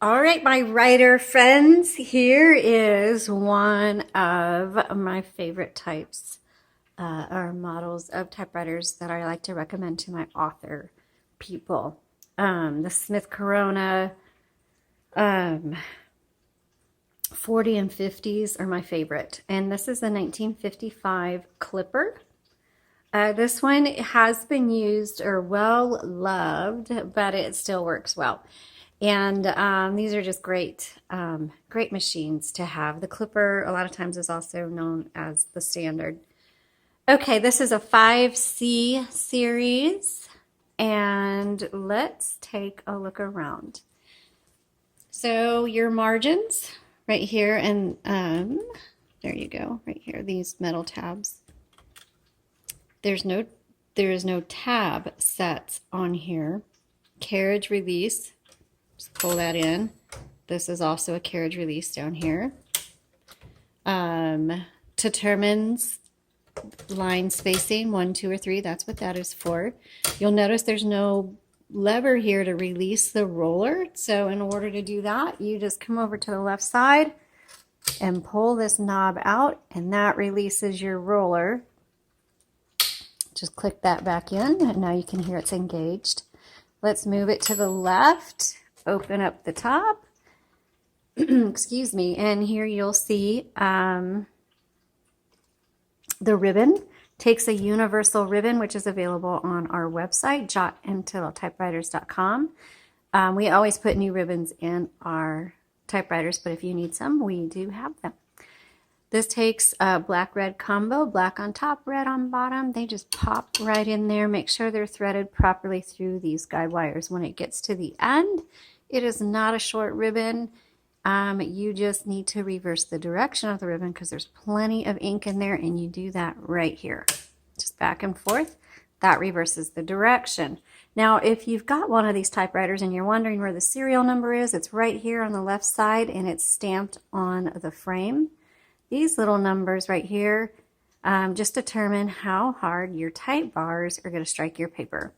All right, my writer friends, here is one of my favorite types or models of typewriters that I like to recommend to my author people. The Smith Corona 40 and 50s are my favorite. And this is the 1955 Clipper. This one has been used or well loved, but it still works well. And these are just great, great machines to have. The Clipper a lot of times is also known as the standard. Okay, this is a 5C series, and let's take a look around. So your margins right here, and there you go, right here, these metal tabs. There is no tab sets on here. Carriage release. Just pull that in. This is also a carriage release down here. Determines line spacing, 1, 2, or 3. That's what that is for. You'll notice there's no lever here to release the roller. So in order to do that, you just come over to the left side and pull this knob out, and that releases your roller. Just click that back in, and now you can hear it's engaged. Let's move it to the left. Open up the top, excuse me, and here you'll see the ribbon. Takes a universal ribbon, which is available on our website, untitled.typewriters.com. We always put new ribbons in our typewriters, but if you need some, we do have them. This takes a black-red combo, black on top, red on bottom. They just pop right in there. Make sure they're threaded properly through these guide wires. When it gets to the end, it is not a short ribbon. You just need to reverse the direction of the ribbon because there's plenty of ink in there, and you do that right here. Just back and forth. That reverses the direction. Now, if you've got one of these typewriters and you're wondering where the serial number is, it's right here on the left side, and it's stamped on the frame. These little numbers right here just determine how hard your type bars are going to strike your paper.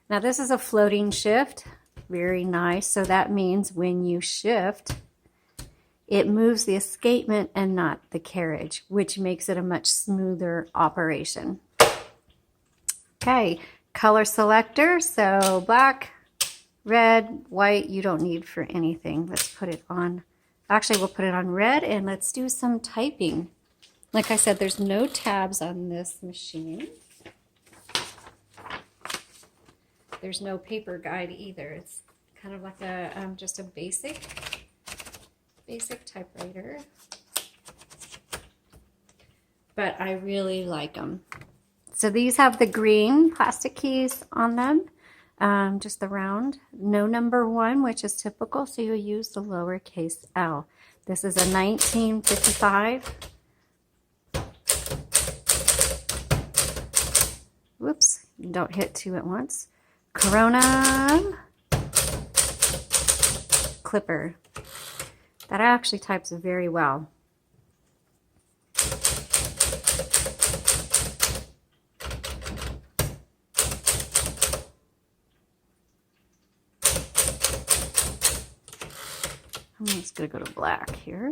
Now this is a floating shift, very nice. So that means when you shift, it moves the escapement and not the carriage, which makes it a much smoother operation. Okay, color selector. So black, red, white, you don't need for anything. Let's put it on. Actually, we'll put it on red, and let's do some typing. Like I said, there's no tabs on this machine. There's no paper guide either. It's kind of like a just a basic typewriter. But I really like them. So these have the green plastic keys on them. Just the round, no number 1, which is typical, so you'll use the lowercase l. This is a 1955. Whoops, don't hit 2 at once. Corona Clipper. That actually types very well. I'm just going to go to black here.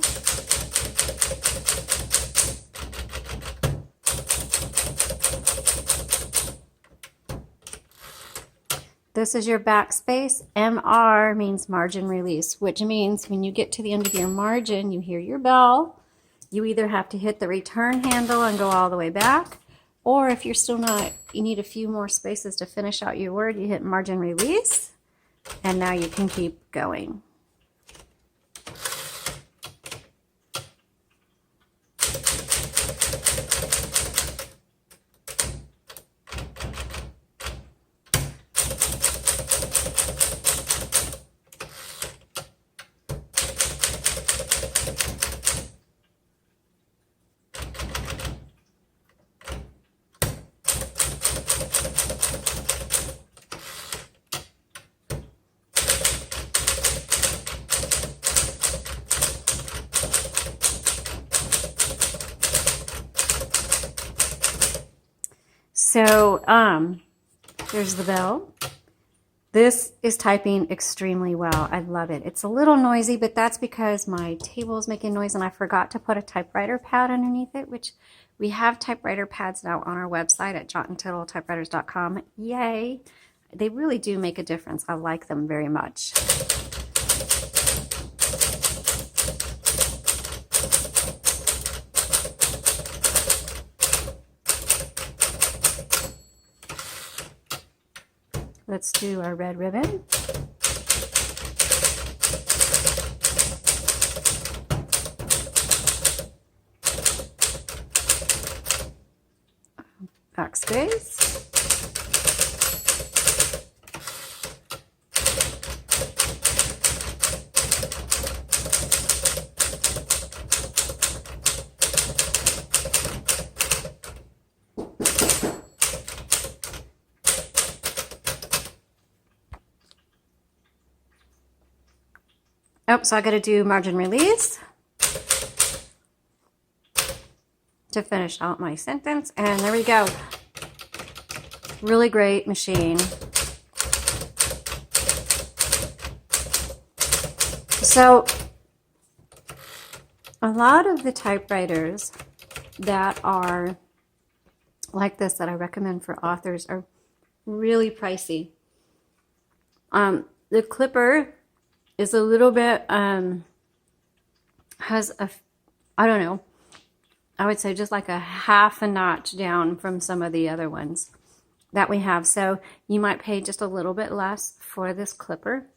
This is your backspace. MR means margin release, which means when you get to the end of your margin, you hear your bell. You either have to hit the return handle and go all the way back, or if you're still not, you need a few more spaces to finish out your word, you hit margin release, and now you can keep going. So there's the bell. This is typing extremely well. I love it. It's a little noisy, but that's because my table is making noise and I forgot to put a typewriter pad underneath it, which we have typewriter pads now on our website at untitled.typewriters.com. Yay! They really do make a difference. I like them very much. Let's do our red ribbon. Backspace. Oh, so I got to do margin release to finish out my sentence. And there we go. Really great machine. So a lot of the typewriters that are like this that I recommend for authors are really pricey. The clipper is a little bit, has a, I don't know, I would say just like a half a notch down from some of the other ones that we have. So you might pay just a little bit less for this clipper.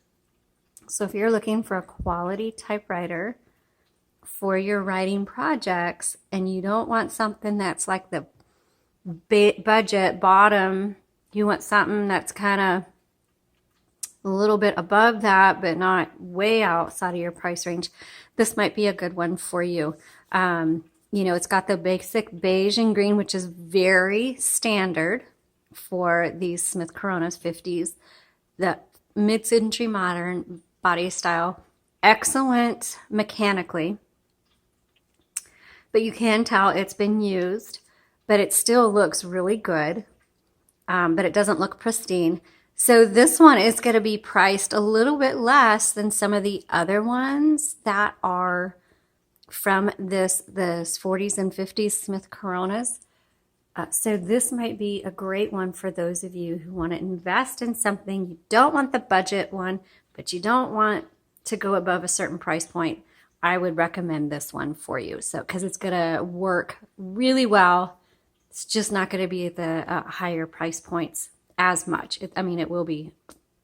So if you're looking for a quality typewriter for your writing projects and you don't want something that's like the budget bottom, you want something that's kind of a little bit above that, but not way outside of your price range, this might be a good one for you. You know, it's got the basic beige and green, which is very standard for these Smith Coronas 50s. The mid-century modern body style, excellent mechanically, but you can tell it's been used, but it still looks really good, but it doesn't look pristine. So this one is going to be priced a little bit less than some of the other ones that are from this 40s and 50s Smith Coronas. So this might be a great one for those of you who want to invest in something. You don't want the budget one, but you don't want to go above a certain price point. I would recommend this one for you. So, because it's going to work really well. It's just not going to be at the higher price points as much. I mean, it will be.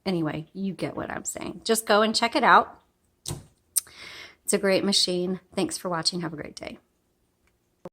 Anyway, you get what I'm saying. Just go and check it out. It's a great machine. Thanks for watching. Have a great day.